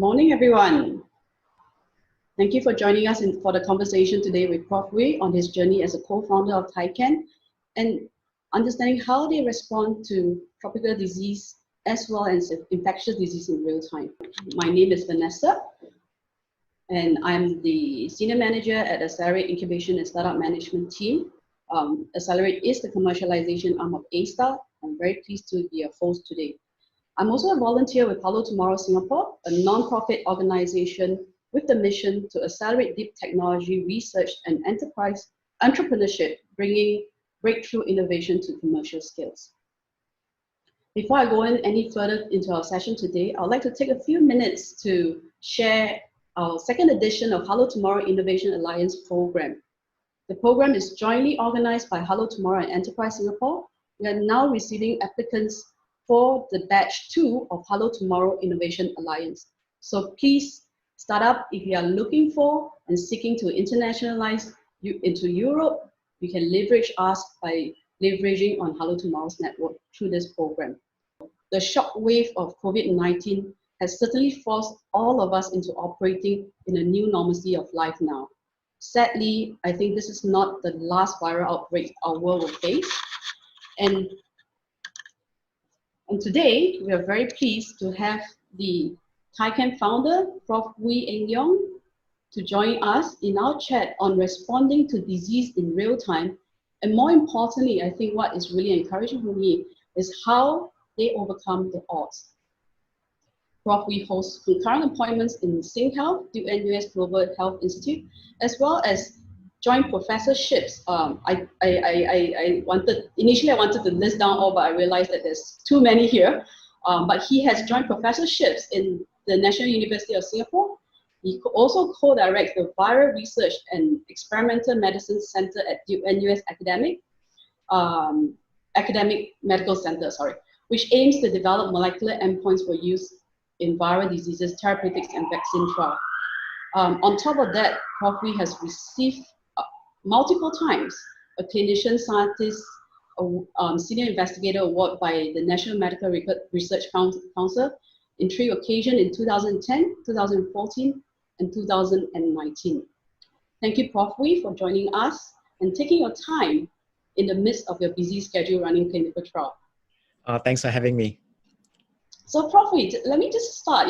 morning, everyone. Thank you for joining us for the conversation today with Prof Ooi on his journey as a co-founder of Tychan and understanding how they respond to tropical disease as well as infectious disease in real time. My name is Vanessa, and I'm the Senior Manager at Accelerate Incubation and Startup Management team. Accelerate is the commercialization arm of A Star. I'm very pleased to be a host today. I'm also a volunteer with Hello Tomorrow Singapore, a non-profit organization with the mission to accelerate deep technology research and enterprise entrepreneurship, bringing breakthrough innovation to commercial scales. Before I go in any further into our session today, I'd like to take a few minutes to share our second edition of Hello Tomorrow Innovation Alliance program. The program is jointly organized by Hello Tomorrow and Enterprise Singapore. We are now receiving applicants for the batch 2 of Hello Tomorrow Innovation Alliance. So please start up if you are looking for and seeking to internationalize into Europe. You can leverage us by leveraging on Hello Tomorrow's network through this program. The shock wave of COVID-19 has certainly forced all of us into operating in a new normalcy of life now. Sadly, I think this is not the last viral outbreak our world will face. And today, we are very pleased to have the Tychan founder, Prof Ooi Eng Eong, to join us in our chat on responding to disease in real time. And more importantly, I think what is really encouraging for me is how they overcome the odds. Prof Ooi hosts concurrent appointments in SingHealth, Duke-NUS Global Health Institute, as well as joint professorships. Initially I wanted to list down all, but I realized that there's too many here. But he has joint professorships in the National University of Singapore. He also co-directs the Viral Research and Experimental Medicine Center at Duke-NUS Academic Medical Center, which aims to develop molecular endpoints for use in viral diseases, therapeutics, and vaccine trial. On top of that, Prof Ooi has received multiple times a clinician scientist senior investigator award by the National Medical Research Council in 3 occasions in 2010, 2014, and 2019. Thank you, Prof Ooi, for joining us and taking your time in the midst of your busy schedule running clinical trial. Thanks for having me. So Prof Ooi, let me just start.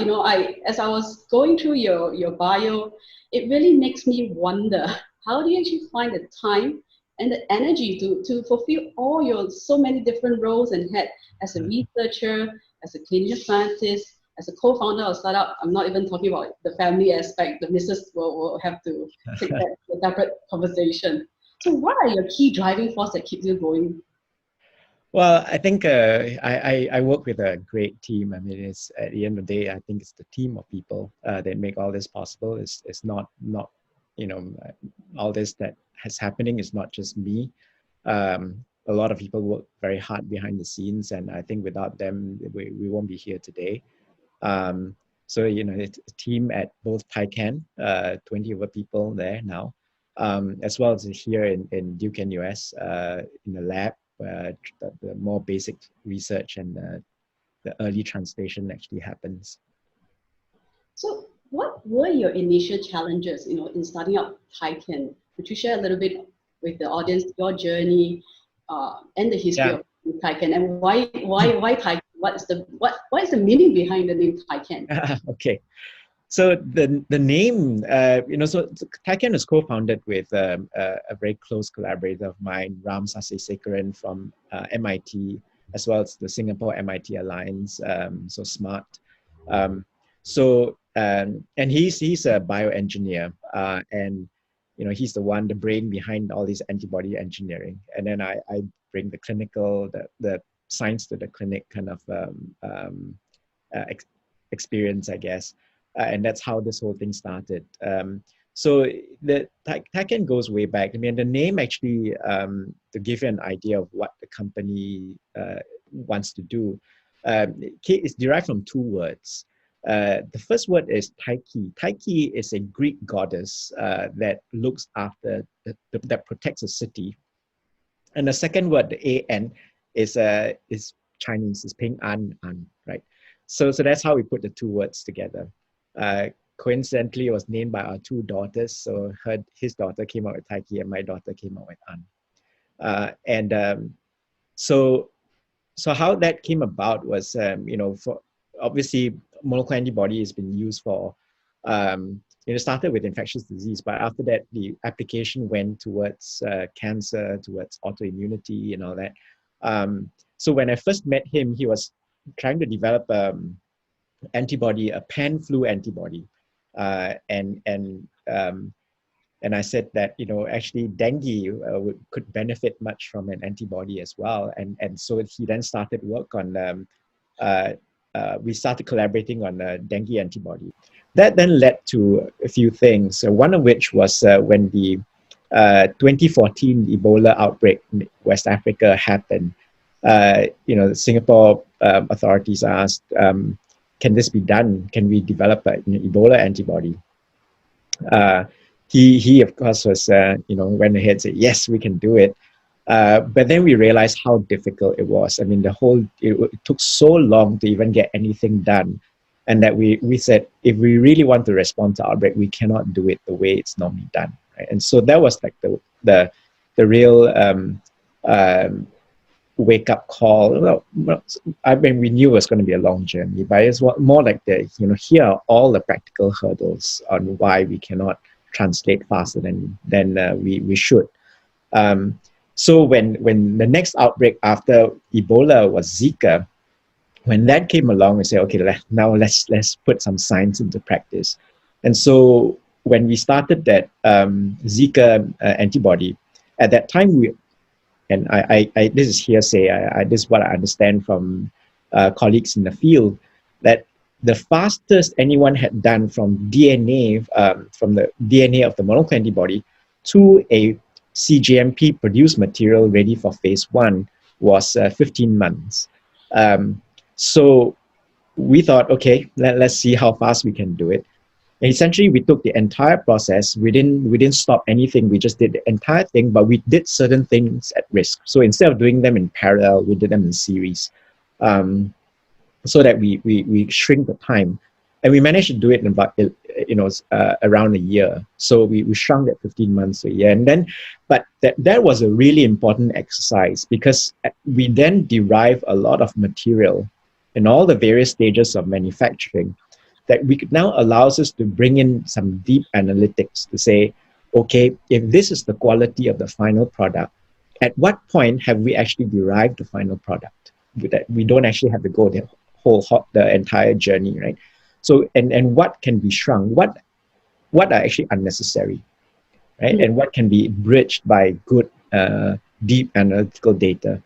As I was going through your bio, it really makes me wonder, how do you actually find the time and the energy to fulfill all your so many different roles and head as a researcher, as a clinician scientist, as a co-founder of startup? I'm not even talking about the family aspect. The missus will have to take that a separate conversation. So what are your key driving force that keeps you going? Well, I think I work with a great team. I mean, it's at the end of the day, I think it's the team of people that make all this possible. It's not all this that is happening is not just me. A lot of people work very hard behind the scenes, and I think without them, we won't be here today. So it's a team at both Tychan, 20 over people there now, as well as here in Duke-NUS in the lab, where the more basic research and the early translation actually happens. So what were your initial challenges, in starting up Tychan? Could you share a little bit with the audience your journey and the history of Tychan, and why Tychan? What is the meaning behind the name Tychan? Okay, so the name, so Tychan is co-founded with a very close collaborator of mine, Ram Sasesekaran from MIT, as well as the Singapore MIT Alliance, so SMART. And he's a bioengineer, and he's the brain behind all this antibody engineering. And then I bring the clinical, the science to the clinic kind of experience, I guess. And that's how this whole thing started. So the Tychan goes way back. I mean, the name actually, to give you an idea of what the company wants to do, is derived from 2 words. The first word is Tyche. Tyche is a Greek goddess that looks after, that protects a city. And the second word, the A-N, is Chinese, is Ping An, right? So that's how we put the 2 words together. Coincidentally, it was named by our two daughters. So his daughter came out with Tychan and my daughter came out with An. So how that came about was, for obviously monoclonal antibody has been used for, started with infectious disease, but after that, the application went towards cancer, towards autoimmunity and all that. So when I first met him, he was trying to develop antibody, a pan-flu antibody. And I said that, actually dengue could benefit much from an antibody as well. And so he then started work on, we started collaborating on a dengue antibody. That then led to a few things. One of which was when the 2014 Ebola outbreak in West Africa happened. The Singapore authorities asked, can this be done? Can we develop an Ebola antibody? He of course was, went ahead and said, yes, we can do it. But then we realized how difficult it was. I mean, it took so long to even get anything done. And that we said, if we really want to respond to outbreak, we cannot do it the way it's normally done. Right? And so that was like the real wake up call. Well, I mean, we knew it was going to be a long journey, but it's more like here are all the practical hurdles on why we cannot translate faster than we should. So when the next outbreak after Ebola was Zika, when that came along, we said, okay, now let's put some science into practice. And so when we started that Zika antibody, at that time this is hearsay, this is what I understand from colleagues in the field, that the fastest anyone had done from DNA, from the DNA of the monoclonal antibody to a cGMP produced material ready for phase 1 was 15 months. So we thought, okay, let's see how fast we can do it. And essentially, we took the entire process. We didn't stop anything. We just did the entire thing, but we did certain things at risk. So instead of doing them in parallel, we did them in series, so that we shrink the time. And we managed to do it in about around a year. So we shrunk that 15 months to a year. And then, but that was a really important exercise, because we then derive a lot of material in all the various stages of manufacturing that we could now allows us to bring in some deep analytics to say, okay, if this is the quality of the final product, at what point have we actually derived the final product? That we don't actually have to go the entire journey, right? So, and what can be shrunk? What are actually unnecessary, right? And what can be bridged by good, deep analytical data?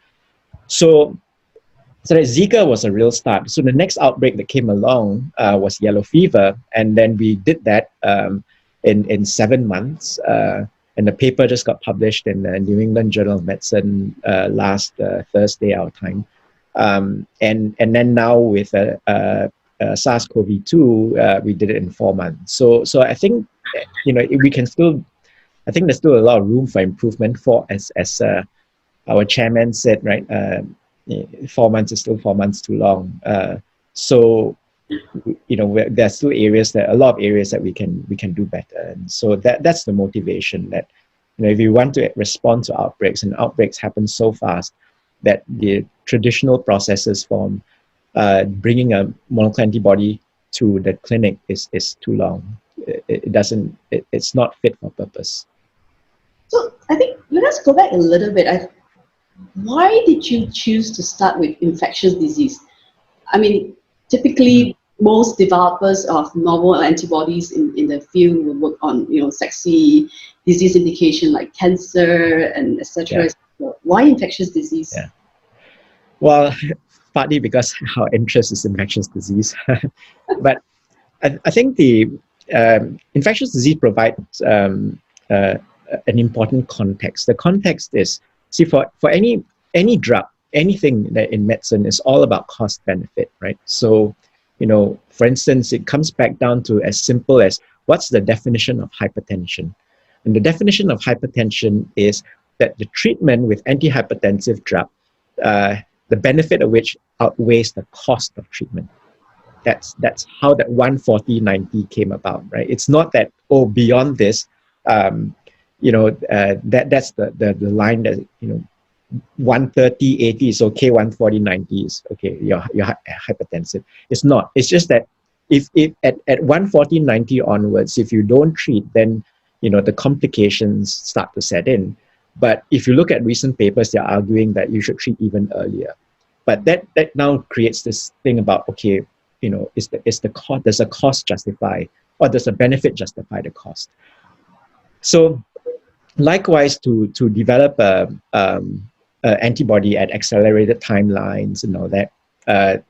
So that Zika was a real start. So the next outbreak that came along was yellow fever, and then we did that in 7 months. And the paper just got published in the New England Journal of Medicine last Thursday, our time. And then now with SARS-CoV-2, we did it in 4 months. So I think we can still. I think there's still a lot of room for improvement. As our chairman said, right? 4 months is still 4 months too long. So there are still a lot of areas that we can do better. And so that's the motivation, that if you want to respond to outbreaks, and outbreaks happen so fast that the traditional processes from bringing a monoclonal antibody to the clinic is too long. It's not fit for purpose. So I think let us go back a little bit. Why did you choose to start with infectious disease? I mean, typically most developers of novel antibodies in the field will work on sexy disease indication like cancer and etc. Yeah. Why infectious disease? Yeah. Well, partly because our interest is infectious disease, but I think the infectious disease provides an important context. The context is, see, for any drug, anything that in medicine is all about cost benefit, right? So, for instance, it comes back down to as simple as, what's the definition of hypertension? And the definition of hypertension is that the treatment with antihypertensive drug, the benefit of which outweighs the cost of treatment. That's how that 140-90 came about, right? It's not that, oh, beyond this, that's the line that, 130-80 is okay, 140-90 is okay, you're hypertensive. It's not. It's just that if at 140-90 onwards, if you don't treat, then the complications start to set in. But if you look at recent papers, they're arguing that you should treat even earlier. But that now creates this thing about, okay, does the cost justify, or does the benefit justify the cost? So likewise, to develop a antibody at accelerated timelines and all that,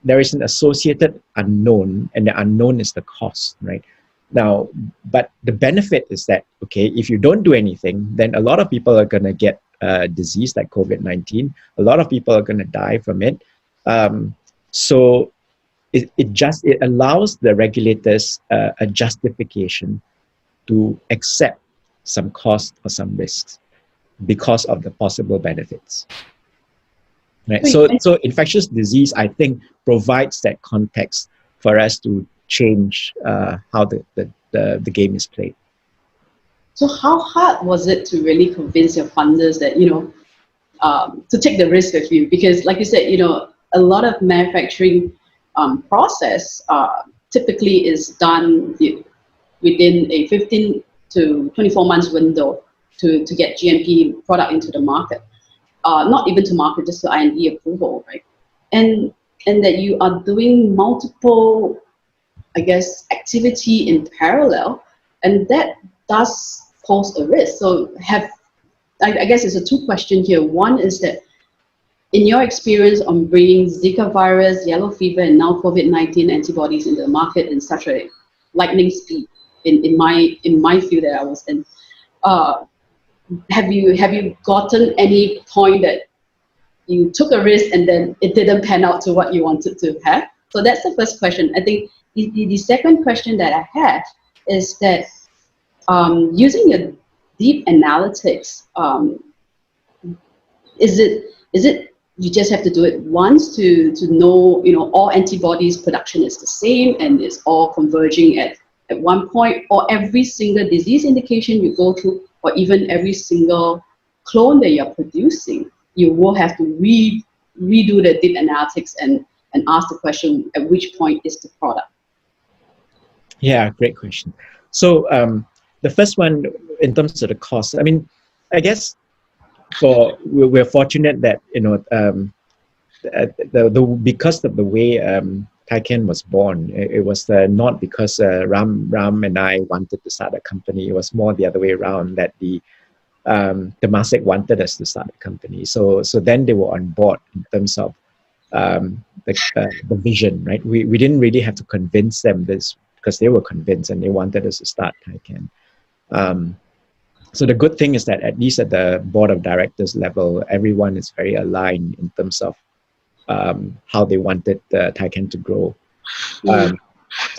there is an associated unknown, and the unknown is the cost, right? Now, but the benefit is that, okay, if you don't do anything, then a lot of people are going to get disease like COVID-19. A lot of people are going to die from it. So it allows the regulators a justification to accept some cost or some risks because of the possible benefits. Right. So infectious disease, I think, provides that context for us to change how the game is played. So how hard was it to really convince your funders that, to take the risk with you? Because like you said, a lot of manufacturing process typically is done within a 15 to 24 months window to get GMP product into the market. Not even to market, just to IND approval, right? And that you are doing multiple, I guess, activity in parallel, and that does pose a risk. So I guess it's a two question here. One is that, in your experience on bringing Zika virus, yellow fever, and now COVID-19 antibodies into the market in such a lightning speed, in my field that I was in, have you gotten any point that you took a risk and then it didn't pan out to what you wanted to have? So that's the first question. I think the second question that I have is that using your deep analytics, is it you just have to do it once to know, all antibodies production is the same and it's all converging at one point, or every single disease indication you go through, or even every single clone that you're producing, you will have to redo the deep analytics and ask the question, at which point is the product? Yeah, great question. So the first one, in terms of the cost, I mean, I guess we're fortunate that, because of the way Tychan was born, it was not because Ram and I wanted to start a company. It was more the other way around, that the Temasek wanted us to start a company. So then they were on board in terms of the vision, right? We didn't really have to convince them this, because they were convinced and they wanted us to start Tychan. So the good thing is that at least at the board of directors level, everyone is very aligned in terms of how they wanted Tychan to grow.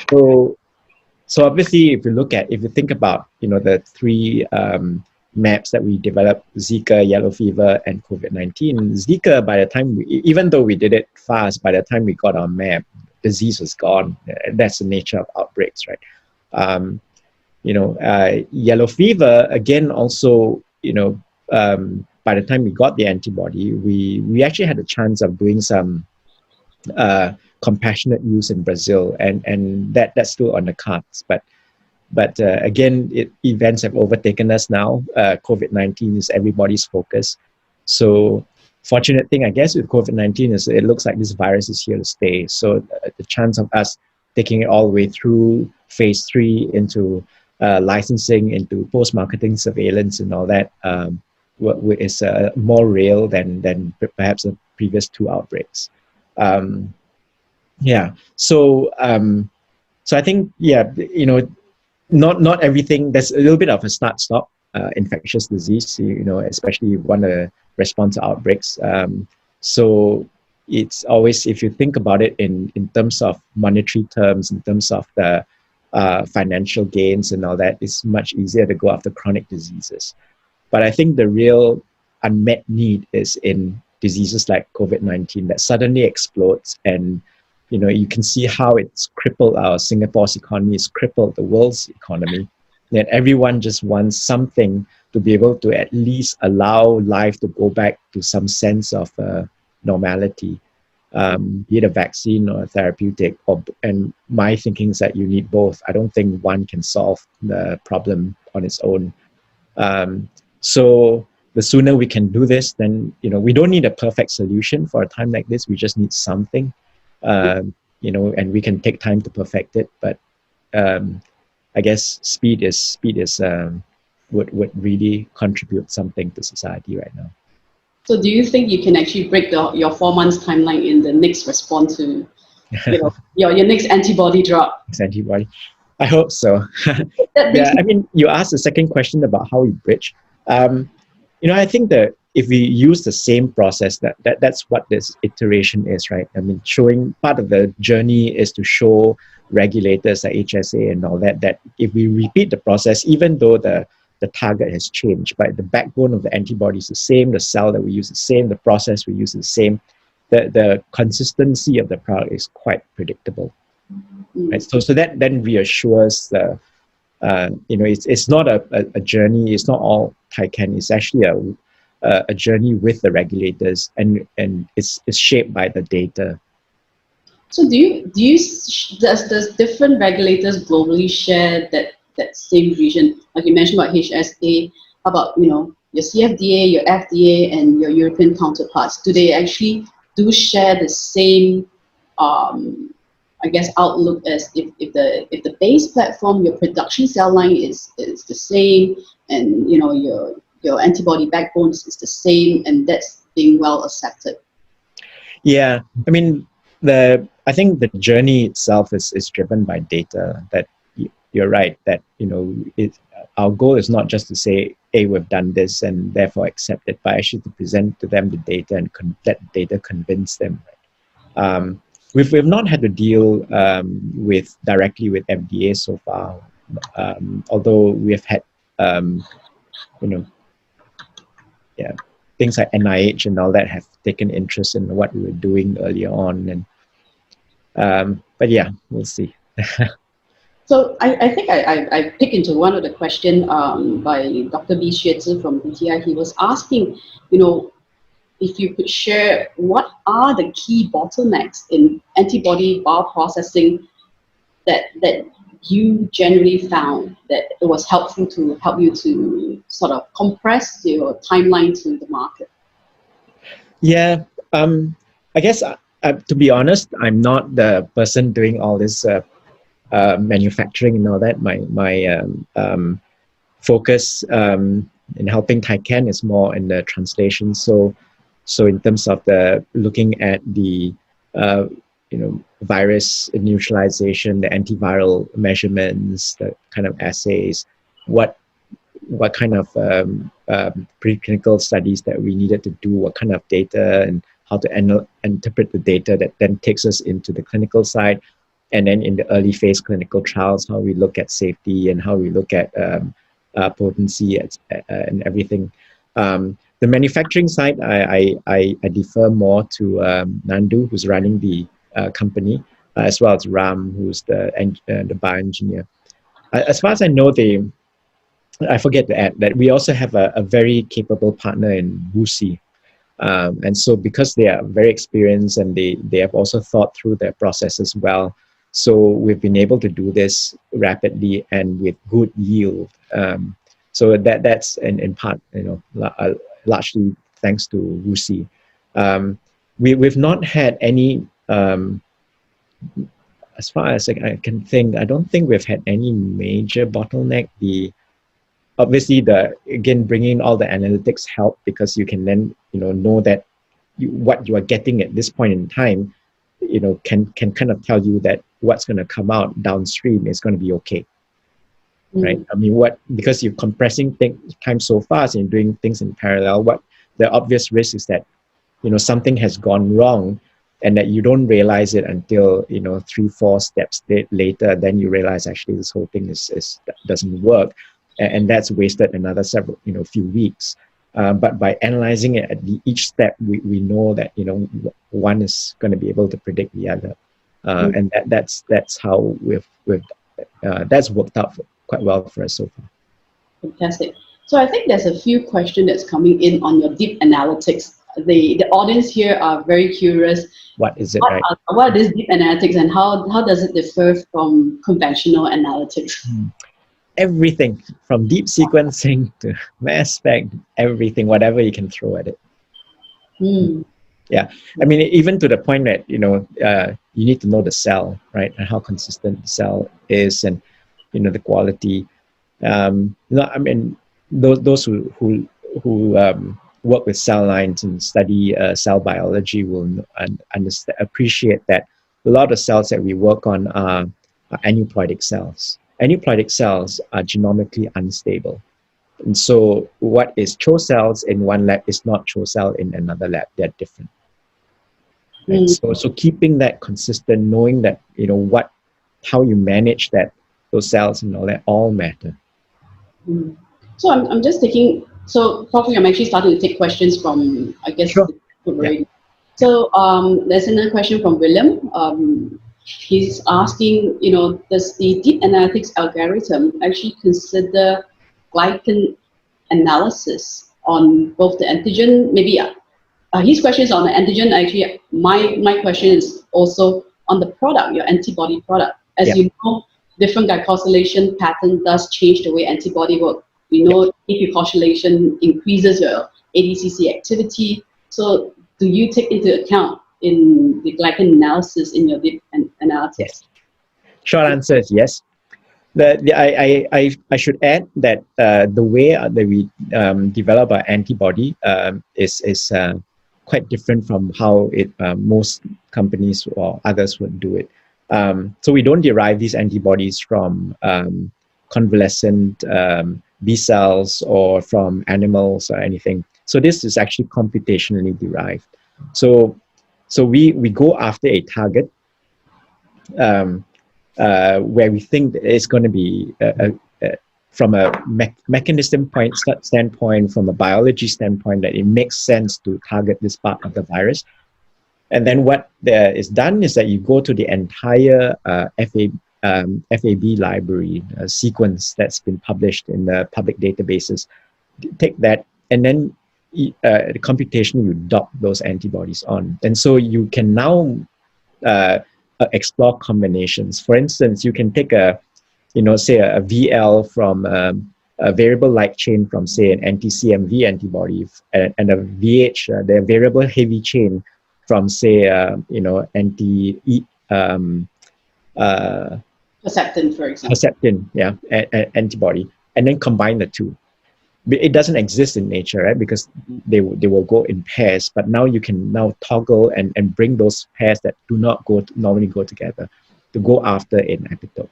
So obviously, if you think about, the three maps that we developed, Zika, yellow fever, and COVID-19. Zika, by the time even though we did it fast, by the time we got our map, disease was gone. That's the nature of outbreaks, right? Yellow fever, again, also, by the time we got the antibody, we actually had a chance of doing some compassionate use in Brazil, and that's still on the cards. But again, events have overtaken us now. COVID-19 is everybody's focus. So fortunate thing, I guess, with COVID-19 is it looks like this virus is here to stay. So the chance of us taking it all the way through phase 3 into licensing, into post-marketing surveillance and all that is more real than perhaps the previous 2 outbreaks. So I think, not everything, there's a little bit of a start-stop infectious disease, especially if you want to respond to outbreaks. So it's always, if you think about it in terms of monetary terms, in terms of the financial gains and all that, it's much easier to go after chronic diseases. But I think the real unmet need is in diseases like COVID-19 that suddenly explodes, and you can see how it's crippled our Singapore's economy, it's crippled the world's economy. That everyone just wants something to be able to at least allow life to go back to some sense of normality, be it a vaccine or a therapeutic. And my thinking is that you need both. I don't think one can solve the problem on its own. So the sooner we can do this, then we don't need a perfect solution for a time like this. We just need something, and we can take time to perfect it. But I guess speed would really contribute something to society right now. So do you think you can actually break your 4 months timeline in the next response to your next antibody drug? Antibody. I hope so. Yeah, I mean, you asked the second question about how we bridge. I think that if we use the same process, that's what this iteration is, right? I mean, showing part of the journey is to show regulators like HSA and all that if we repeat the process, even though the target has changed, but the backbone of the antibody is the same, the cell that we use is the same, the process we use is the same, the consistency of the product is quite predictable. Right? So that then reassures the, it's not a journey, it's not all Tychan, it's actually a journey with the regulators, and it's shaped by the data. So does different regulators globally share that same vision? Like you mentioned about HSA, about your CFDA, your FDA, and your European counterparts. Do they actually share the same I guess outlook as if the base platform, your production cell line is the same, and your antibody backbone is the same, and that's being well accepted? Yeah, I mean, I think the journey itself is driven by data. That you're right, that our goal is not just to say, hey, we've done this and therefore accept it, but actually to present to them the data and let data convince them. We've not had to deal directly with FDA so far, although we have had things like NIH and all that have taken interest in what we were doing earlier on, and but yeah, we'll see. So I think I picked into one of the question by Dr. B. Xuezi from BTI. He was asking, if you could share what are the key bottlenecks in antibody bioprocessing that you generally found that it was helpful to help you to sort of compress your timeline to the market? Yeah, I guess to be honest, I'm not the person doing all this manufacturing and all that. My focus in helping Tychan is more in the translation. So in terms of looking at the virus neutralization, the antiviral measurements, the kind of assays, what kind of preclinical studies that we needed to do, what kind of data, and how to interpret the data that then takes us into the clinical side. And then in the early phase clinical trials, how we look at safety and how we look at potency and everything. The manufacturing side, I defer more to Nandu, who's running the company, as well as Ram, who's the bioengineer. As far as I know, I forget to add that we also have a very capable partner in WuXi. And so because they are very experienced and they have also thought through their process as well, so we've been able to do this rapidly and with good yield. So that's in part, largely thanks to WuXi. We've not had any, as far as I can think, I don't think we've had any major bottleneck. Obviously, again, bringing all the analytics help, because you can then know that what you are getting at this point in time, can kind of tell you that what's going to come out downstream is going to be okay, right? I mean, because you're compressing time so fast and you're doing things in parallel, what the obvious risk is that something has gone wrong, and that you don't realize it until 3-4 steps later. Then you realize actually this whole thing doesn't work. And that's wasted another few weeks. But by analyzing it at each step, we know that one is going to be able to predict the other. and that's how that's worked out quite well for us so far. Fantastic. So I think there's a few questions that's coming in on your deep analytics. The audience here are very curious. What is it, right? What is deep analytics, and how does it differ from conventional analytics? Everything from deep sequencing to mass spec, everything, whatever you can throw at it. Yeah, I mean, even to the point that you need to know the cell, right, and how consistent the cell is, and the quality. I mean, those who work with cell lines and study cell biology will appreciate that a lot of cells that we work on are aneuploidic cells. Aneuploidic cells are genomically unstable. And so what is CHO cells in one lab is not CHO cell in another lab. They're different. Right? So keeping that consistent, knowing that, how you manage those cells and all that all matter. So I'm just taking, so probably I'm actually starting to take questions from, I guess, sure. Yeah. So there's another question from William. He's asking, does the deep analytics algorithm actually consider glycan analysis on both the antigen? Maybe his question is on the antigen. Actually, my question is also on the product, your antibody product. As you know, different glycosylation pattern does change the way antibody work. If glycosylation increases your ADCC activity. So do you take into account in the glycan analysis in your deep analytics? Yes. Short answer is yes. I should add that the way that we develop our antibody is quite different from how most companies or others would do it. So we don't derive these antibodies from convalescent B cells or from animals or anything. So this is actually computationally derived. So we go after a target where we think that it's going to be from a mechanism standpoint, from a biology standpoint, that it makes sense to target this part of the virus. And then what is done is that you go to the entire FAB library sequence that's been published in the public databases, take that, and then the computation, you dock those antibodies on. And so you can now explore combinations. For instance, you can take say a VL from a variable light chain from, say, an anti-CMV antibody, and a VH, the variable heavy chain from, say, Herceptin, for example. Herceptin, antibody, and then combine the two. It doesn't exist in nature, right? Because they will go in pairs. But now you can toggle and bring those pairs that do not normally go together to go after an epitope.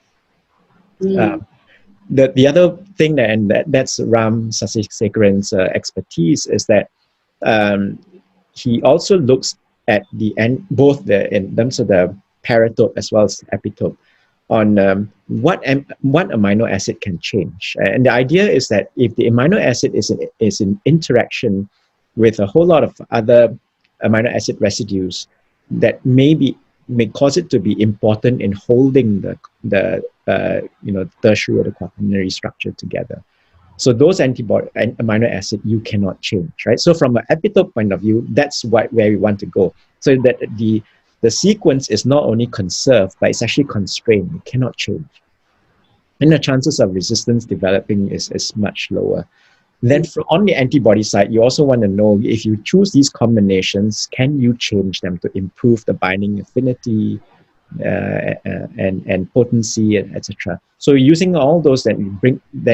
The other thing that's Ram Sasekaran's expertise is that he also looks at both in terms of the paratope as well as epitope on what amino acid can change. And the idea is that if the amino acid is in interaction with a whole lot of other amino acid residues, that may cause it to be important in holding the tertiary or the quaternary structure together. So those amino acid you cannot change, right? So from an epitope point of view, that's where we want to go. So that the sequence is not only conserved, but it's actually constrained. It cannot change. And the chances of resistance developing is much lower. Then on the antibody side, you also want to know, if you choose these combinations, can you change them to improve the binding affinity and potency, etc. So using all those, then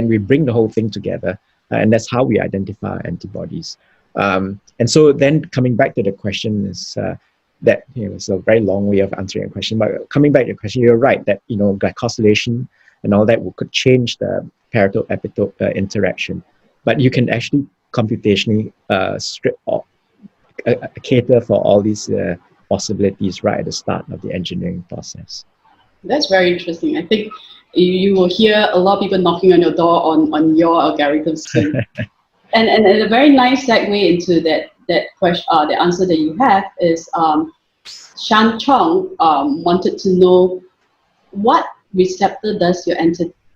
we bring the whole thing together, and that's how we identify antibodies. And so then coming back to the question is that it's a very long way of answering a question, but coming back to the question, you're right that glycosylation and all that could change the paratope-epitope interaction. But you can actually computationally cater for all these possibilities right at the start of the engineering process. That's very interesting. I think you will hear a lot of people knocking on your door on your algorithms soon. and a very nice segue into that question, the answer that you have is Shan Chong wanted to know what receptor does your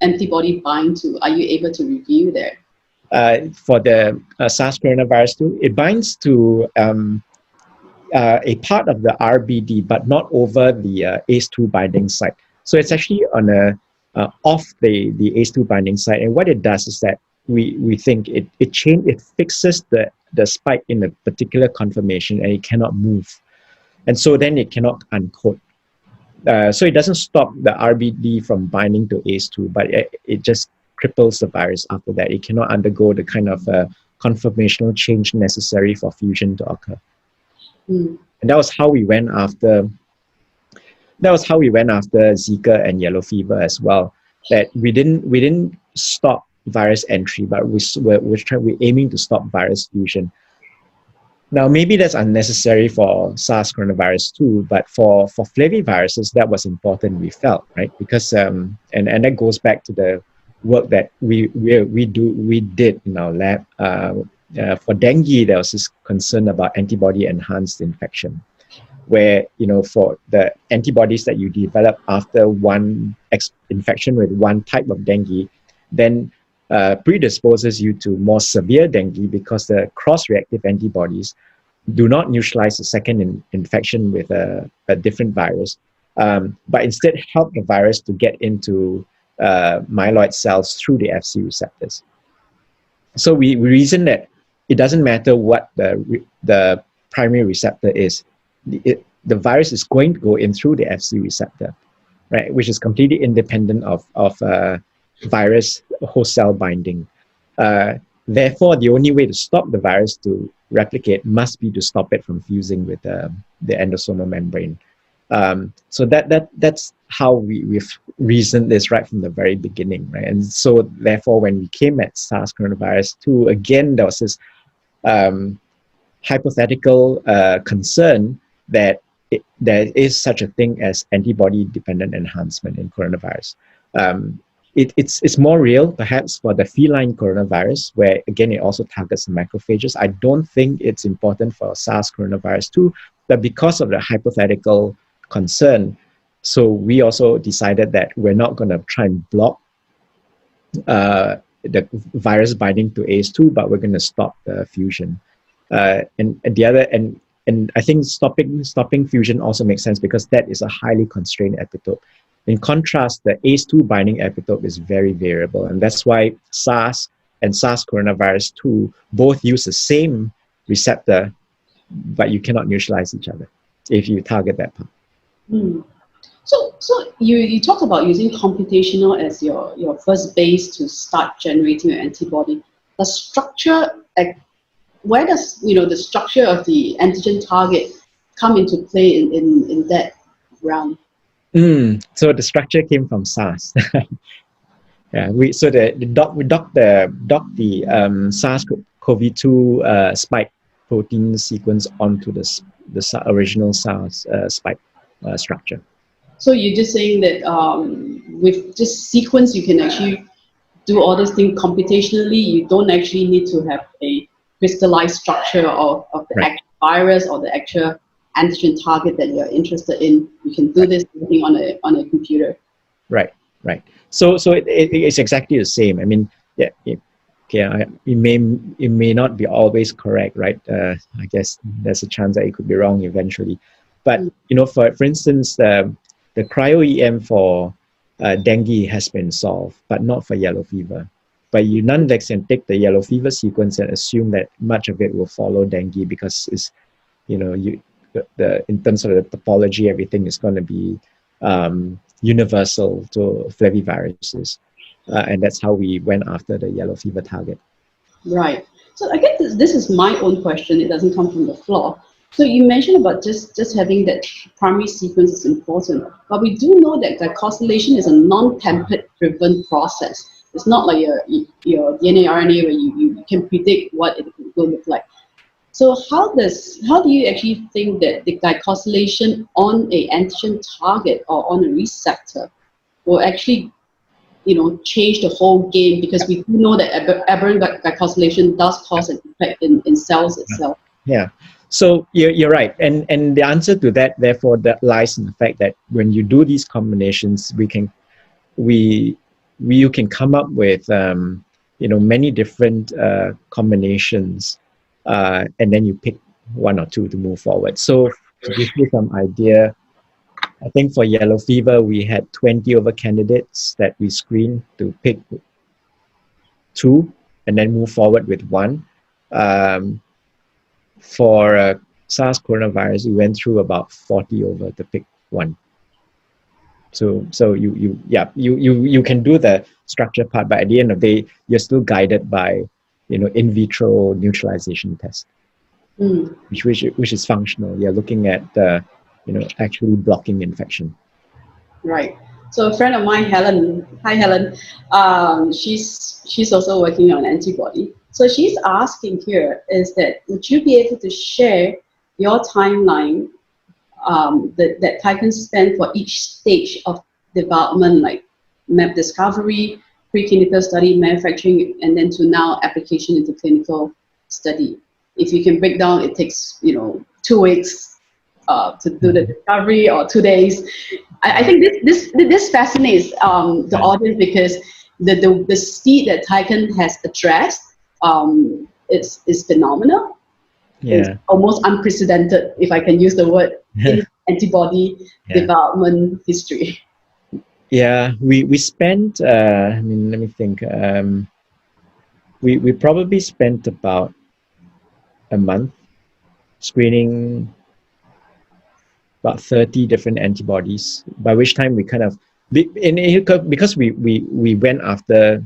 antibody bind to? Are you able to review there? For the SARS coronavirus 2, it binds to a part of the RBD, but not over the ACE2 binding site. So it's actually on off the ACE2 binding site. And what it does is that we think it fixes the spike in a particular conformation, and it cannot move. And so then it cannot uncoat. So it doesn't stop the RBD from binding to ACE2, but it just cripples the virus after that. It cannot undergo the kind of conformational change necessary for fusion to occur. And that was how we went after Zika and yellow fever as well. That we didn't stop virus entry, but we're aiming to stop virus fusion. Now, maybe that's unnecessary for SARS coronavirus 2, but for flaviviruses, that was important, we felt, right? Because, and that goes back to the work that we did in our lab. For dengue, there was this concern about antibody-enhanced infection, where, for the antibodies that you develop after one infection with one type of dengue, then predisposes you to more severe dengue because the cross-reactive antibodies do not neutralize the second infection with a different virus, but instead help the virus to get into myeloid cells through the Fc receptors. So we reason that it doesn't matter what the primary receptor is, the virus is going to go in through the Fc receptor, right? Which is completely independent of virus host cell binding. Therefore, the only way to stop the virus to replicate must be to stop it from fusing with the endosomal membrane. So that's how we've reasoned this right from the very beginning, right? And so therefore, when we came at SARS coronavirus 2, again, there was this hypothetical concern that there is such a thing as antibody-dependent enhancement in coronavirus. It's more real, perhaps, for the feline coronavirus, where, again, it also targets the macrophages. I don't think it's important for SARS coronavirus 2, but because of the hypothetical concern, so we also decided that we're not going to try and block the virus binding to ACE2, but we're going to stop the fusion. And I think stopping fusion also makes sense because that is a highly constrained epitope. In contrast, the ACE2 binding epitope is very variable, and that's why SARS and SARS coronavirus 2 both use the same receptor, but you cannot neutralize each other if you target that part. So you talked about using computational as your first base to start generating your antibody. The structure, where does the structure of the antigen target come into play in that realm? So the structure came from SARS. Yeah, we docked the SARS-CoV-2 spike protein sequence onto the original SARS spike structure. So you're just saying that with just sequence, you can actually do all these things computationally. You don't actually need to have a crystallized structure of the actual virus or the actual antigen target that you're interested in. You can do this on a computer. Right. So it's exactly the same. I mean, it may not be always correct, right? I guess there's a chance that it could be wrong eventually. But for instance, the cryo-EM for dengue has been solved, but not for yellow fever. But you nonetheless can take the yellow fever sequence and assume that much of it will follow dengue because it's in terms of the topology, everything is going to be universal to flaviviruses. And that's how we went after the yellow fever target. Right. So I guess this is my own question. It doesn't come from the floor. So you mentioned about just having that primary sequence is important. But we do know that glycosylation is a non-template driven process. It's not like your DNA, RNA where you can predict what it will look like. So how do you actually think that the glycosylation on a antigen target or on a receptor will actually change the whole game? Because we do know that aberrant glycosylation does cause an effect in cells itself. Yeah. So you're right, and the answer to that, therefore, that lies in the fact that when you do these combinations, we you can come up with many different combinations, and then you pick one or two to move forward. So to give you some idea, I think for yellow fever we had 20 over candidates that we screened to pick two, and then move forward with one. Um, for SARS coronavirus, we went through about 40 over to pick one. So you can do the structure part, but at the end of the day, you're still guided by in vitro neutralization test, which is functional. You're looking at actually blocking infection. Right. So a friend of mine, Helen. Hi, Helen. She's also working on antibody. So she's asking here is that would you be able to share your timeline that Tychan spent for each stage of development, like map discovery, preclinical study, manufacturing, and then to now application into clinical study. If you can break down, it takes 2 weeks to do the discovery, or 2 days. I think this fascinates the audience, because the speed that Tychan has addressed is phenomenal. Yeah. It's almost unprecedented, if I can use the word, in antibody development history. Yeah, we spent. Let me think. We probably spent about a month screening about 30 different antibodies. By which time we kind of because we went after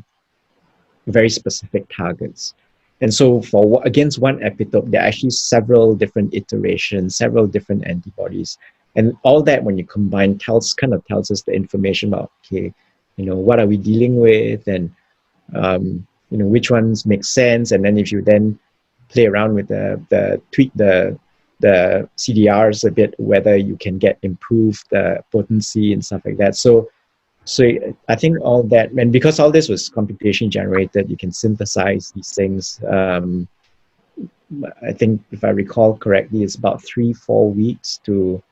very specific targets. And so against one epitope, there are actually several different iterations, several different antibodies. And all that, when you combine, tells us the information about, okay, what are we dealing with, and which ones make sense. And then if you then play around with tweak the CDRs a bit, whether you can get improved potency and stuff like that. So I think all that, and because all this was computation generated, you can synthesize these things. I think if I recall correctly, it's about 3-4 weeks to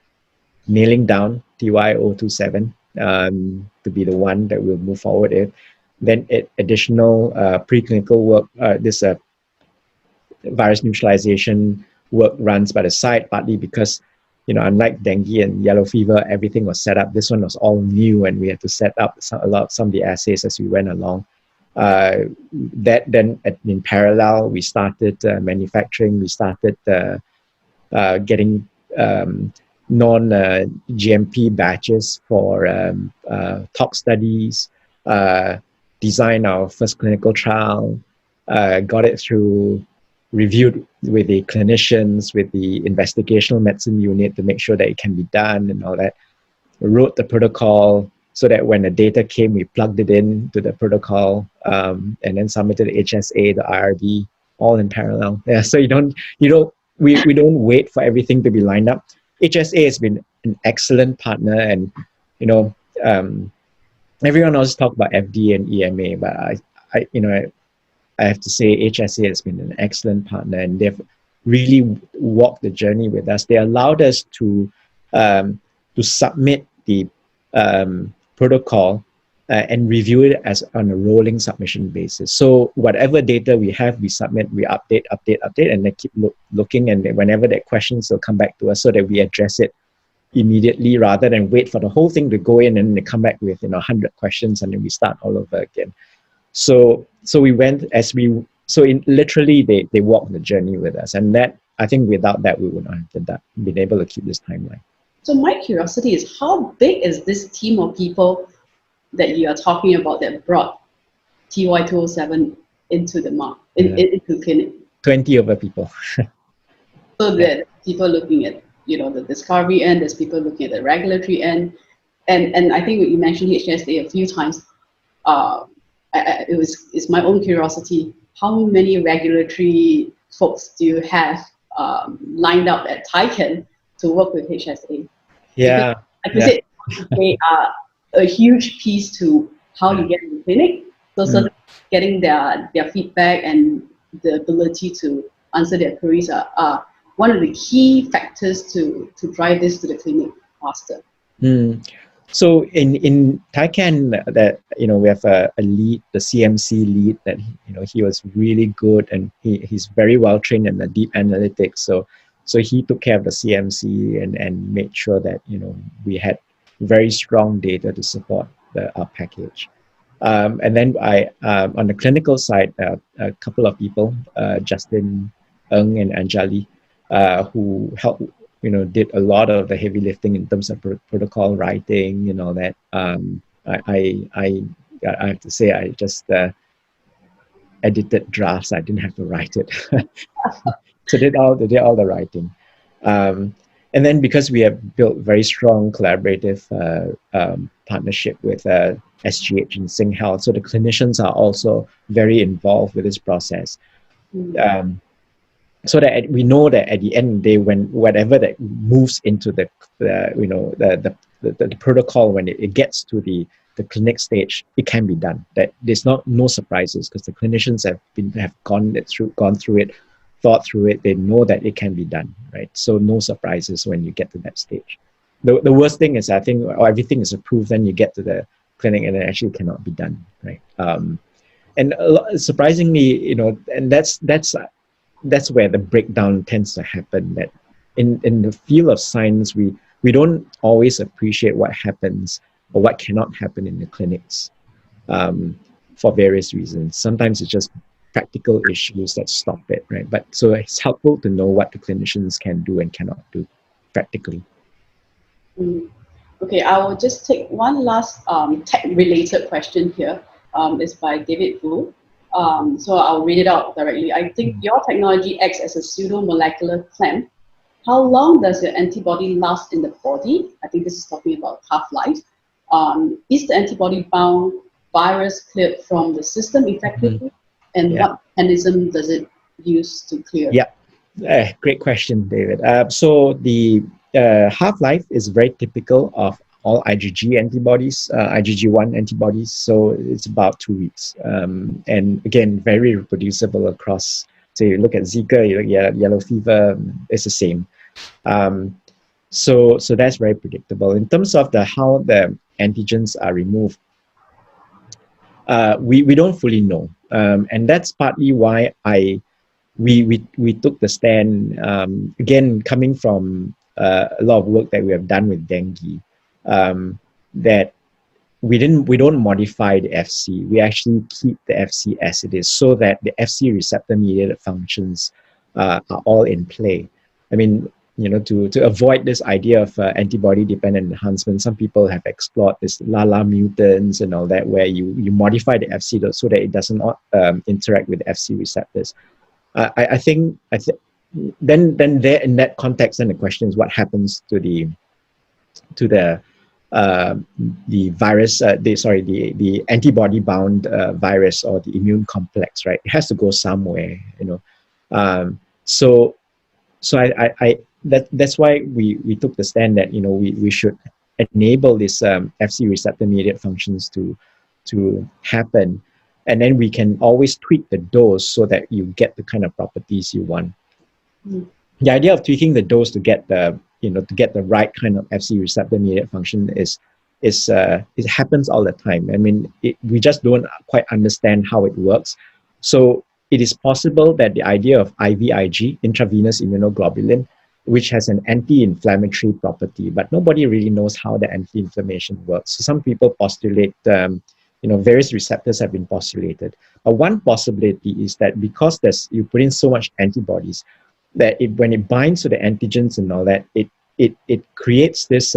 nailing down TY027 to be the one that we'll move forward with. Then additional preclinical work, this virus neutralization work runs by the side, partly because unlike dengue and yellow fever, everything was set up. This one was all new, and we had to set up some of the assays as we went along. In parallel, we started manufacturing. We started getting non-GMP batches for tox studies. Designed our first clinical trial. Got it through. Reviewed with the clinicians, with the investigational medicine unit to make sure that it can be done and all that. We wrote the protocol so that when the data came, we plugged it in to the protocol, and then submitted the HSA, the IRB, all in parallel. Yeah, so we don't wait for everything to be lined up. HSA has been an excellent partner, and everyone always talk about FDA and EMA, but I have to say HSA has been an excellent partner, and they've really walked the journey with us. They allowed us to submit the protocol and review it on a rolling submission basis. So whatever data we have, we submit, we update, and then keep looking. And whenever there are questions, they'll come back to us so that we address it immediately, rather than wait for the whole thing to go in and then they come back with 100 questions and then we start all over again. So we went literally they walked the journey with us, and that, I think, without that we would not have been able to keep this timeline. So my curiosity is, how big is this team of people that you are talking about that brought TY207 into the into clinic? 20 over people. So that people looking at the discovery end, there's people looking at the regulatory end, and I think you mentioned HSA a few times. It's my own curiosity. How many regulatory folks do you have lined up at Tychan to work with HSA? Yeah. Because they are a huge piece to how you get in the clinic. So getting their feedback and the ability to answer their queries are one of the key factors to drive this to the clinic faster? So in Tychan, that we have a lead, the CMC lead, that he was really good, and he's very well trained in the deep analytics. So he took care of the CMC and made sure that we had very strong data to support our package. And then on the clinical side, a couple of people, Justin Eng and Anjali, who helped did a lot of the heavy lifting in terms of protocol writing and all that. I have to say, I just edited drafts. I didn't have to write it. So they did all the writing. And then because we have built very strong collaborative partnership with SGH and Sing Health, so the clinicians are also very involved with this process. So that we know that at the end of the day, when whatever that moves into the protocol, when it gets to the clinic stage, it can be done. That there's no surprises, because the clinicians have gone through it, thought through it. They know that it can be done, right? So no surprises when you get to that stage. The worst thing is, I think, everything is approved, then you get to the clinic and it actually cannot be done, right? And surprisingly, and that's where the breakdown tends to happen. That in the field of science, we don't always appreciate what happens or what cannot happen in the clinics for various reasons. Sometimes it's just practical issues that stop it, right? But so it's helpful to know what the clinicians can do and cannot do practically. Okay, I will just take one last tech-related question here. It's by David Wu. So I'll read it out directly. I think your technology acts as a pseudo-molecular clamp. How long does your antibody last in the body? I think this is talking about half-life. Is the antibody-bound virus cleared from the system effectively? And what mechanism does it use to clear? Yeah, great question, David. So the half-life is very typical of all IgG antibodies, IgG1 antibodies. So it's about 2 weeks. And again, very reproducible across, say, you look at Zika, you look at yellow fever, it's the same. So that's very predictable. In terms of how the antigens are removed, we don't fully know. And that's partly why we took the stand, again, coming from a lot of work that we have done with dengue, that we don't modify the FC. We actually keep the FC as it is, so that the FC receptor mediated functions are all in play. I mean, to avoid this idea of antibody dependent enhancement, some people have explored this LALA mutants and all that, where you modify the FC so that it does not interact with the FC receptors. I think then there, in that context, then the question is, what happens to the virus, the antibody bound virus, or the immune complex, right? It has to go somewhere, so that's why we took the stand that we should enable this FC receptor mediated functions to happen, and then we can always tweak the dose so that you get the kind of properties you want. The idea of tweaking the dose to get the right kind of FC receptor mediated function is it happens all the time. I mean, we just don't quite understand how it works. So it is possible that the idea of IVIG, intravenous immunoglobulin, which has an anti-inflammatory property, but nobody really knows how the anti-inflammation works. So some people postulate, various receptors have been postulated. But one possibility is that because you put in so much antibodies, that when it binds to the antigens and all that, it creates this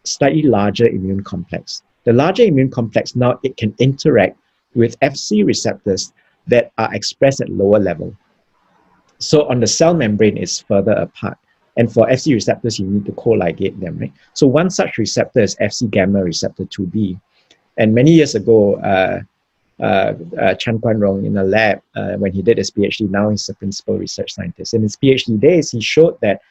slightly larger immune complex. The larger immune complex, now it can interact with FC receptors that are expressed at lower level. So on the cell membrane, it's further apart. And for FC receptors, you need to co-ligate them, right? So one such receptor is FC gamma receptor 2B. And many years ago, Chan Kwan Rong in a lab, when he did his PhD, now he's a principal research scientist. In his PhD days, he showed that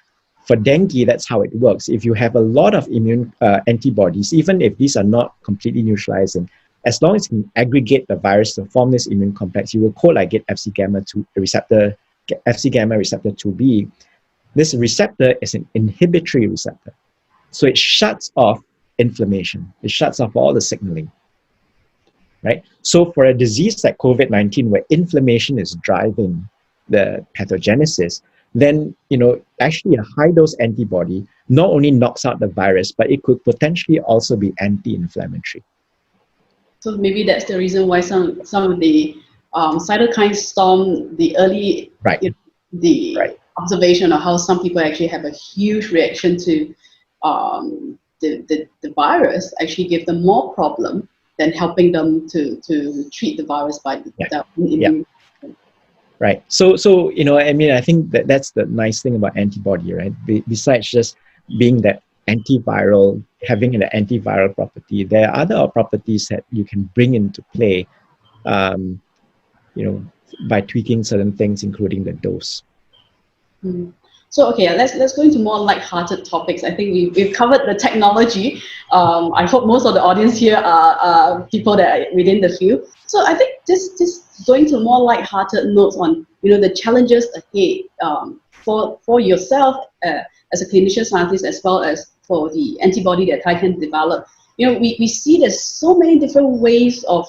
for dengue, that's how it works. If you have a lot of immune antibodies, even if these are not completely neutralizing, as long as you can aggregate the virus to form this immune complex, you will co-ligate FC gamma to receptor Fc gamma receptor 2b, this receptor is an inhibitory receptor. So it shuts off inflammation. It shuts off all the signaling, right? So for a disease like COVID-19, where inflammation is driving the pathogenesis, then, actually a high-dose antibody not only knocks out the virus, but it could potentially also be anti-inflammatory. So maybe that's the reason why some of the cytokine storm, the early, Right. The Right. observation of how some people actually have a huge reaction to the virus actually give them more problem than helping them to treat the virus by the immune. Right. So I think that's the nice thing about antibody, right? Besides just being that antiviral, having an antiviral property, there are other properties that you can bring into play, by tweaking certain things, including the dose. So okay, let's go into more light-hearted topics. I think we've covered the technology. I hope most of the audience here are people that are within the field. So I think just going to more light-hearted notes on the challenges ahead for yourself as a clinician scientist, as well as for the antibody that Tychan developed. We see there's so many different ways of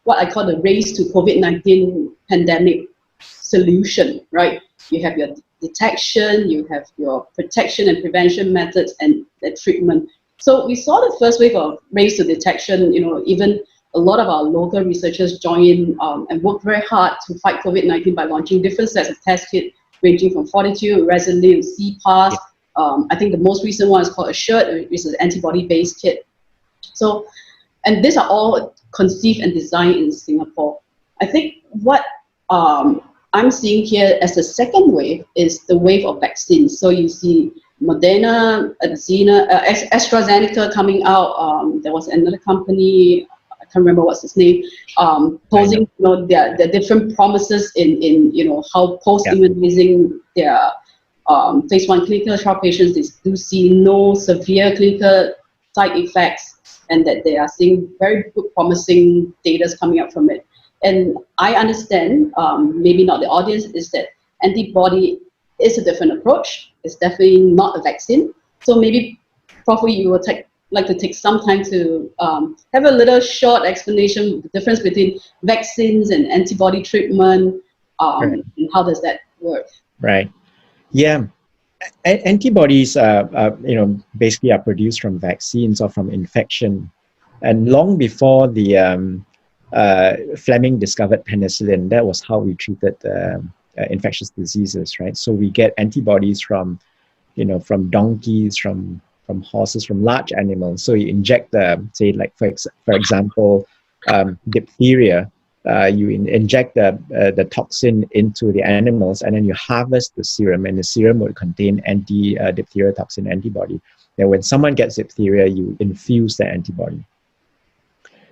what I call the race to COVID-19 pandemic solution, right? You have your detection, you have your protection and prevention methods, and the treatment. So we saw the first wave of race to detection. Even a lot of our local researchers joined in and worked very hard to fight COVID-19 by launching different sets of test kits, ranging from Fortitude, Resolute, CPAS. I think the most recent one is called Assured, which is an antibody-based kit. So, and these are all conceived and designed in Singapore. I think what I'm seeing here as the second wave is the wave of vaccines. So you see Moderna, AstraZeneca coming out. There was another company, I can't remember what's its name, posing their different promises in how post-immunizing their phase 1 clinical trial patients, they do see no severe clinical side effects, and that they are seeing very good promising data coming up from it. And I understand, maybe not the audience, is that antibody is a different approach. It's definitely not a vaccine. So maybe, Prof, you would like to take some time to have a little short explanation, the difference between vaccines and antibody treatment, and how does that work? Right. Yeah. Antibodies, basically are produced from vaccines or from infection. And long before the Fleming discovered penicillin, that was how we treated infectious diseases, right? So we get antibodies from donkeys, from horses, from large animals. So you inject say, like for example, diphtheria. You inject the toxin into the animals, and then you harvest the serum, and the serum would contain anti-diphtheria toxin antibody. Then when someone gets diphtheria, you infuse the antibody.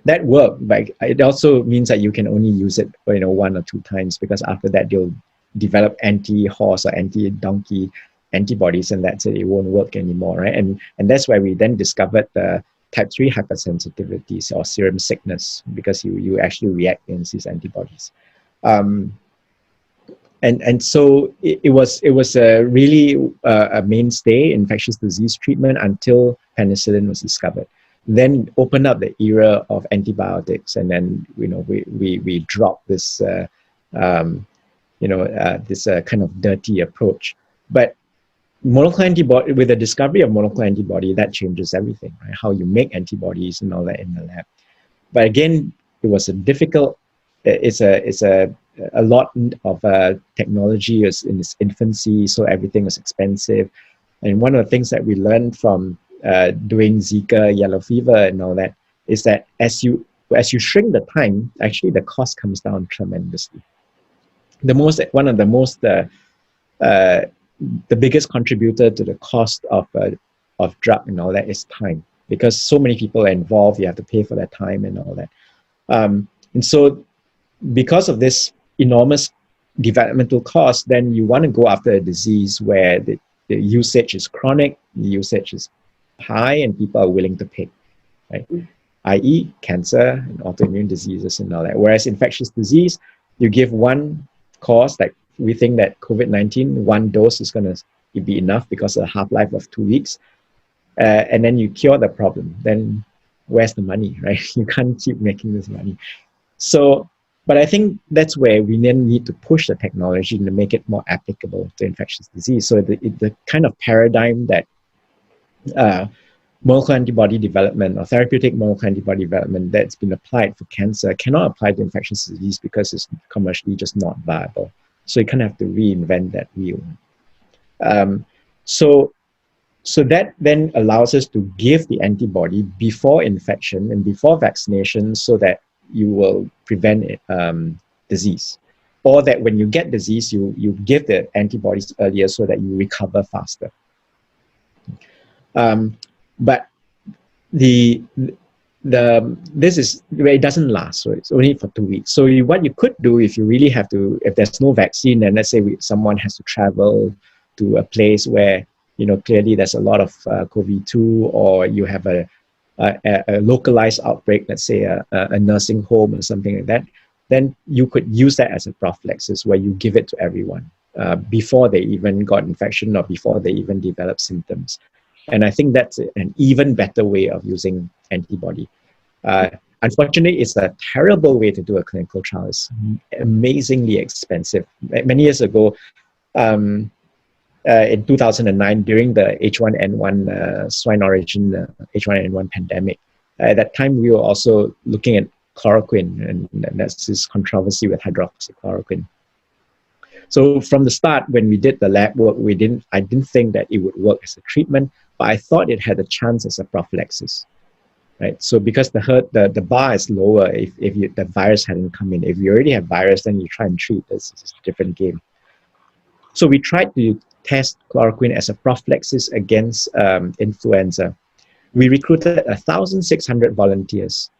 That worked, but it also means that you can only use it 1 or 2 times, because after that they'll develop anti-horse or anti-donkey antibodies, and that's it. It won't work anymore, right? And that's why we then discovered the type 3 hypersensitivities or serum sickness, because you actually react against these antibodies. And so it was a really a mainstay in infectious disease treatment until penicillin was discovered. Then opened up the era of antibiotics, and then we dropped this this kind of dirty approach. But monoclonal antibody, with the discovery of monoclonal antibody, that changes everything, right? How you make antibodies and all that in the lab. But again, it was a difficult. It's a lot of technology is in its infancy, so everything was expensive. And one of the things that we learned from doing Zika, yellow fever, and all that is that as you shrink the time, actually the cost comes down tremendously. One of the most the biggest contributor to the cost of drug and all that is time, because so many people are involved. You have to pay for their time and all that. And so because of this enormous developmental cost, then you want to go after a disease where the usage is chronic, the usage is high, and people are willing to pay, right? i.e. cancer and autoimmune diseases and all that. Whereas infectious disease, you give one cause, like we think that COVID-19, one dose is going to be enough because of the half-life of 2 weeks, and then you cure the problem, then where's the money, right? You can't keep making this money. So, but I think that's where we then need to push the technology to make it more applicable to infectious disease. So the kind of paradigm that monoclonal antibody development or therapeutic monoclonal antibody development that's been applied for cancer cannot apply to infectious disease because it's commercially just not viable. So you kind of have to reinvent that wheel. So that then allows us to give the antibody before infection and before vaccination so that you will prevent disease. Or that when you get disease, you give the antibodies earlier so that you recover faster. But this is where it doesn't last, so it's only for 2 weeks. So what you could do if you really have to, if there's no vaccine, and let's say someone has to travel to a place where clearly there's a lot of COVID-2, or you have a localized outbreak, let's say a nursing home or something like that, then you could use that as a prophylaxis where you give it to everyone before they even got infection or before they even develop symptoms. And I think that's an even better way of using antibody. Unfortunately, it's a terrible way to do a clinical trial. It's amazingly expensive. Many years ago, in 2009, during the H1N1 swine origin H1N1 pandemic, at that time we were also looking at chloroquine, and that's this controversy with hydroxychloroquine. So from the start, when we did the lab work, I didn't think that it would work as a treatment, but I thought it had a chance as a prophylaxis, right? So because the bar is lower if the virus hadn't come in. If you already have virus, then you try and treat. It's a different game. So we tried to test chloroquine as a prophylaxis against influenza. We recruited 1,600 volunteers,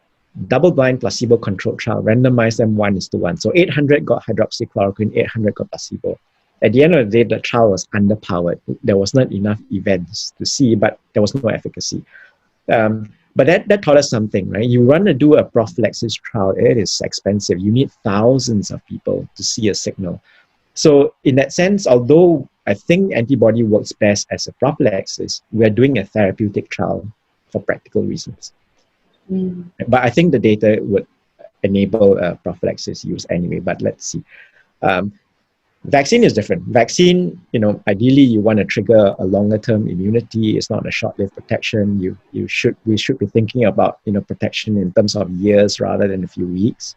double-blind placebo-controlled trial, randomized them 1:1. So 800 got hydroxychloroquine, 800 got placebo. At the end of the day, the trial was underpowered. There was not enough events to see, but there was no efficacy. But that taught us something, right? You want to do a prophylaxis trial, it is expensive. You need thousands of people to see a signal. So in that sense, although I think antibody works best as a prophylaxis, we're doing a therapeutic trial for practical reasons. But I think the data would enable prophylaxis use anyway, but let's see. Vaccine is different. Vaccine, ideally you want to trigger a longer term immunity. It's not a short-lived protection. We should be thinking about, protection in terms of years rather than a few weeks.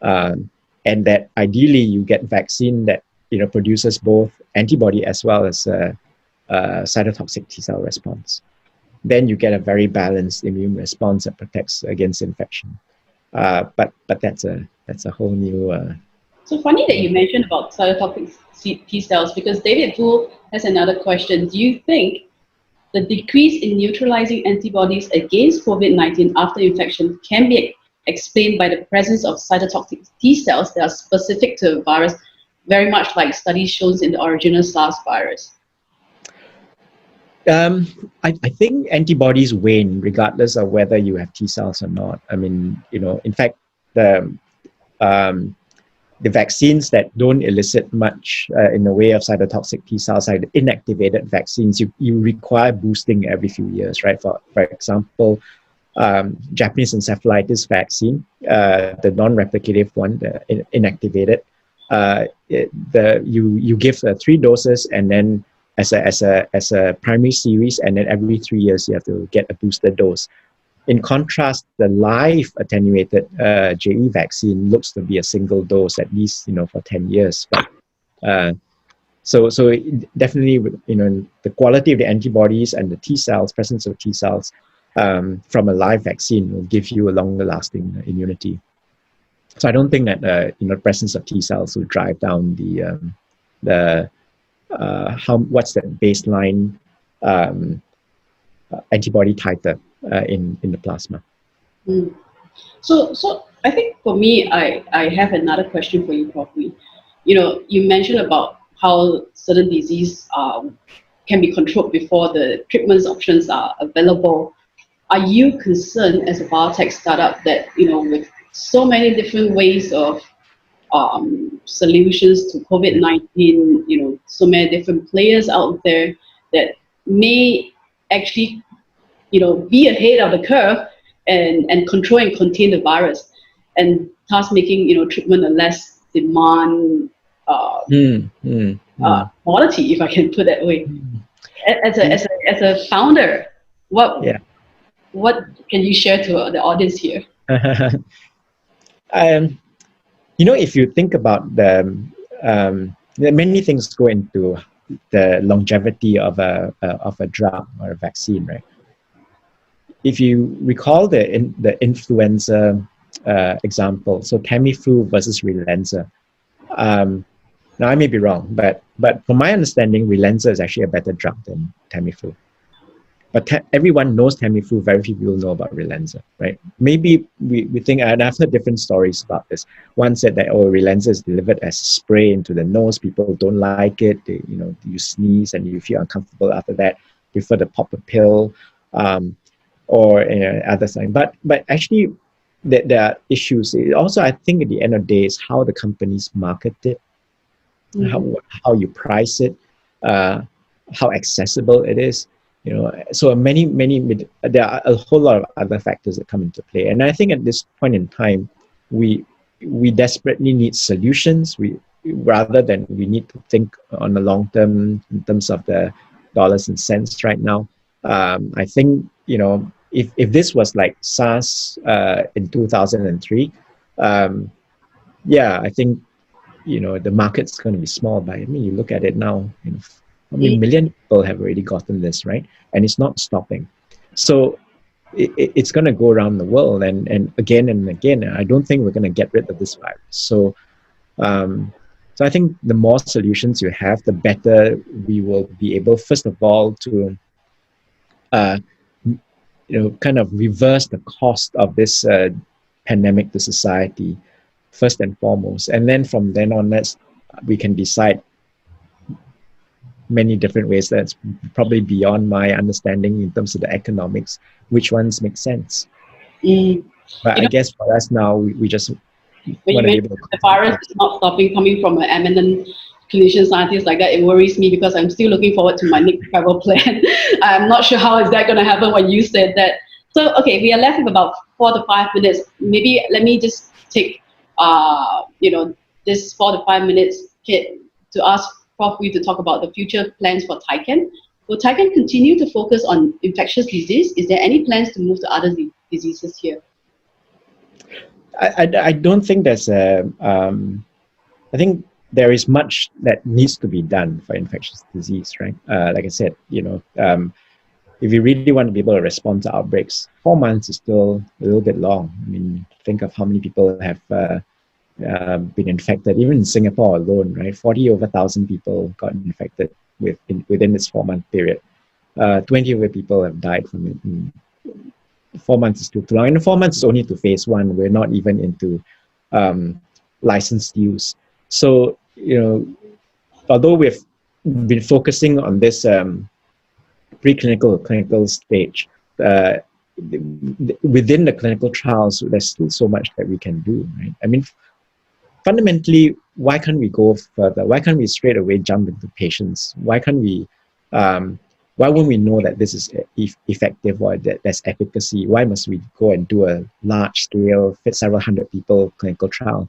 And that ideally you get vaccine that, produces both antibody as well as a cytotoxic T-cell response. Then you get a very balanced immune response that protects against infection. But that's a whole new. So funny that you mentioned about cytotoxic T-cells, because David Wu has another question. Do you think the decrease in neutralizing antibodies against COVID-19 after infection can be explained by the presence of cytotoxic T-cells that are specific to a virus, very much like studies shown in the original SARS virus? I think antibodies wane regardless of whether you have T cells or not. I mean, in fact, the vaccines that don't elicit much in the way of cytotoxic T cells, like the inactivated vaccines, you require boosting every few years, right? For example, Japanese encephalitis vaccine, the non-replicative one, the inactivated, you give 3 doses and then as a primary series, and then every 3 years you have to get a booster dose. In contrast, the live attenuated JE vaccine looks to be a single dose, at least for 10 years. But so definitely, the quality of the antibodies and the T cells, presence of T cells from a live vaccine will give you a longer lasting immunity. So I don't think that presence of T cells will drive down what's the baseline antibody titer in the plasma. So I think for me, I have another question for you, Prof. Ooi. You mentioned about how certain disease can be controlled before the treatment options are available. Are you concerned as a biotech startup that with so many different ways of solutions to COVID-19, so many different players out there that may actually, be ahead of the curve and control and contain the virus, and thus making, treatment a less demand quality, if I can put that way. As a founder, what can you share to the audience here? If you think about many things go into the longevity of a drug or a vaccine, right? If you recall the influenza example, so Tamiflu versus Relenza. Now I may be wrong, but from my understanding, Relenza is actually a better drug than Tamiflu. But everyone knows Tamiflu, very few people know about Relenza, right? Maybe we think, and I've heard different stories about this. One said that, Relenza is delivered as a spray into the nose. People don't like it. You sneeze and you feel uncomfortable after that. Prefer to pop a pill, or other thing. But actually, there are issues. Also, I think at the end of the day, is how the companies market it, how you price it, how accessible it is. So there are a whole lot of other factors that come into play. And I think at this point in time, we desperately need solutions. Rather than we need to think on the long term in terms of the dollars and cents right now. I think, if this was like SARS in 2003, I think, the market's going to be small. But I mean, you look at it now, how many million people have already gotten this, right? And it's not stopping. So it's going to go around the world and again and again. I don't think we're going to get rid of this virus. So I think the more solutions you have, the better we will be able, first of all, to kind of reverse the cost of this pandemic to society, first and foremost. And then from then on, we can decide many different ways. That's probably beyond my understanding in terms of the economics, which ones make sense. But I guess for us now, we just want to be able to... The virus is not stopping, coming from an eminent clinician scientist like that, it worries me, because I'm still looking forward to my next travel plan. I'm not sure how is that going to happen when you said that. So, okay, we are left with about 4 to 5 minutes. Maybe let me just take, this 4 to 5 minutes to ask Prof Ooi to talk about the future plans for Tychan. Will Tychan continue to focus on infectious disease? Is there any plans to move to other diseases here? I don't think there's I think there is much that needs to be done for infectious disease, right? Like I said, if you really want to be able to respond to outbreaks, 4 months is still a little bit long. I mean, think of how many people have been infected, even in Singapore alone, right? 40,000 people got infected within this 4-month period. 20 over people have died from it. 4 months is too long. And 4 months is only to phase 1. We're not even into licensed use. So, although we've been focusing on this preclinical, clinical stage, within the clinical trials, there's still so much that we can do, right? I mean, fundamentally, why can't we go further? Why can't we straight away jump into patients? Why can't we, why wouldn't we know that this is effective or that there's efficacy? Why must we go and do a large scale, several hundred people clinical trial?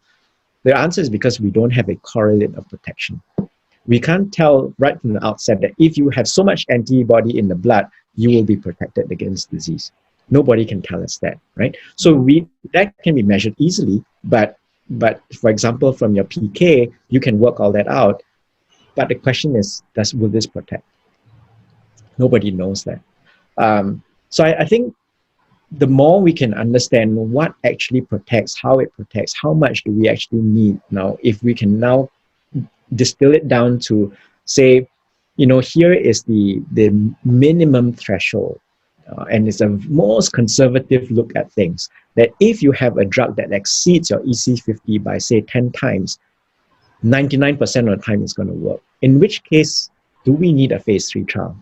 The answer is because we don't have a correlate of protection. We can't tell right from the outset that if you have so much antibody in the blood, you will be protected against disease. Nobody can tell us that, right? So that can be measured easily, but for example, from your PK, you can work all that out. But the question is, will this protect? Nobody knows that. So I think the more we can understand what actually protects, how it protects, how much do we actually need now, if we can now distill it down to say, here is the minimum threshold, and it's a most conservative look at things, that if you have a drug that exceeds your EC50 by say 10 times, 99% of the time it's going to work. In which case, do we need a phase 3 trial?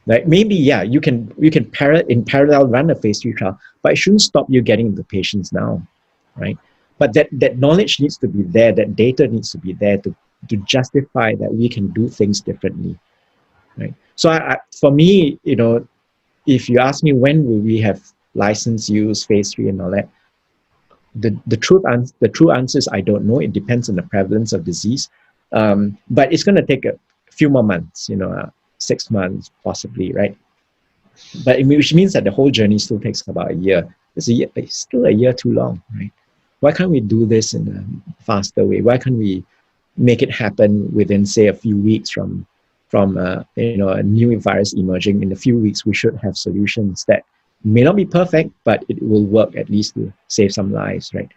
Like maybe, you can in parallel run a phase 3 trial, but it shouldn't stop you getting the patients now, right? But that knowledge needs to be there, that data needs to be there to justify that we can do things differently, right? So for me, if you ask me when will we have license use, phase 3 and all that, the true answer is I don't know. It depends on the prevalence of disease. But it's going to take a few more months, 6 months possibly, right? But which means that the whole journey still takes about a year. It's still a year too long, right? Why can't we do this in a faster way? Why can't we make it happen within, say, a few weeks from a new virus emerging? In a few weeks, we should have solutions that may not be perfect, but it will work at least to save some lives, right?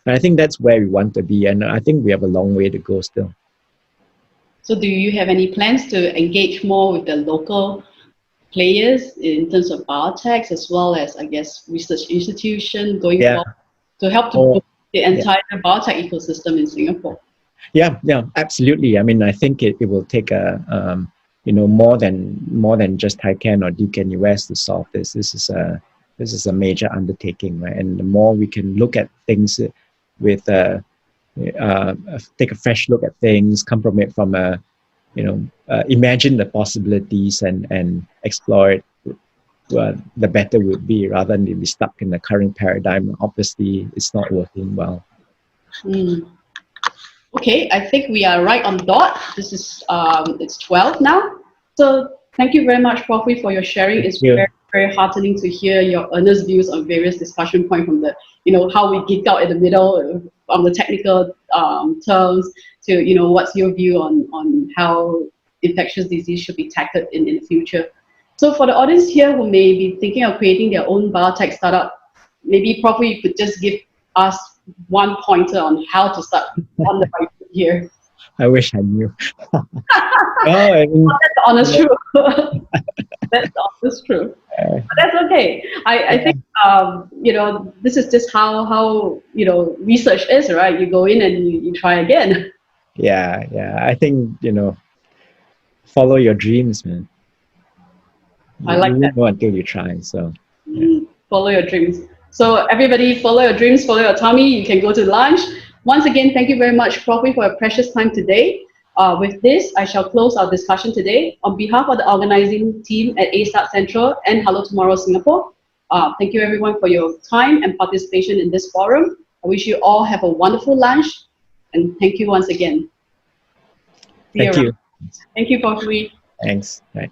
And I think that's where we want to be, and I think we have a long way to go still. So do you have any plans to engage more with the local players in terms of biotechs, as well as, I guess, research institution going forward to help to build the entire biotech ecosystem in Singapore? Yeah, absolutely. I mean, I think it will take more than just Tychan or Duke-NUS to solve this. This is a major undertaking, right? And the more we can look at things with take a fresh look at things, come from it from imagine the possibilities and explore it, the better it would be, rather than be stuck in the current paradigm. Obviously, it's not working well. Okay, I think we are right on dot. This is it's 12 now. So thank you very much, Prof Ooi, for your sharing. It's very, very heartening to hear your earnest views on various discussion points, from the how we geek out in the middle on the technical terms to what's your view on how infectious disease should be tackled in the future. So for the audience here who may be thinking of creating their own biotech startup, maybe Prof Ooi, you could just give us one pointer on how to start on the right foot here. I wish I knew. That's the honest truth. That's the honest truth. But that's okay. I think this is just how research is, right? You go in and you try again. Yeah. I think follow your dreams, man. I like that. You know until you try. So follow your dreams. So everybody, follow your dreams, follow your tummy. You can go to lunch. Once again, thank you very much, Prof Ooi, for your precious time today. With this, I shall close our discussion today. On behalf of the organizing team at A StartCentral and Hello Tomorrow Singapore, thank you everyone for your time and participation in this forum. I wish you all have a wonderful lunch, and thank you once again. Thank you. Thank you, Prof Ooi. Thanks. Right.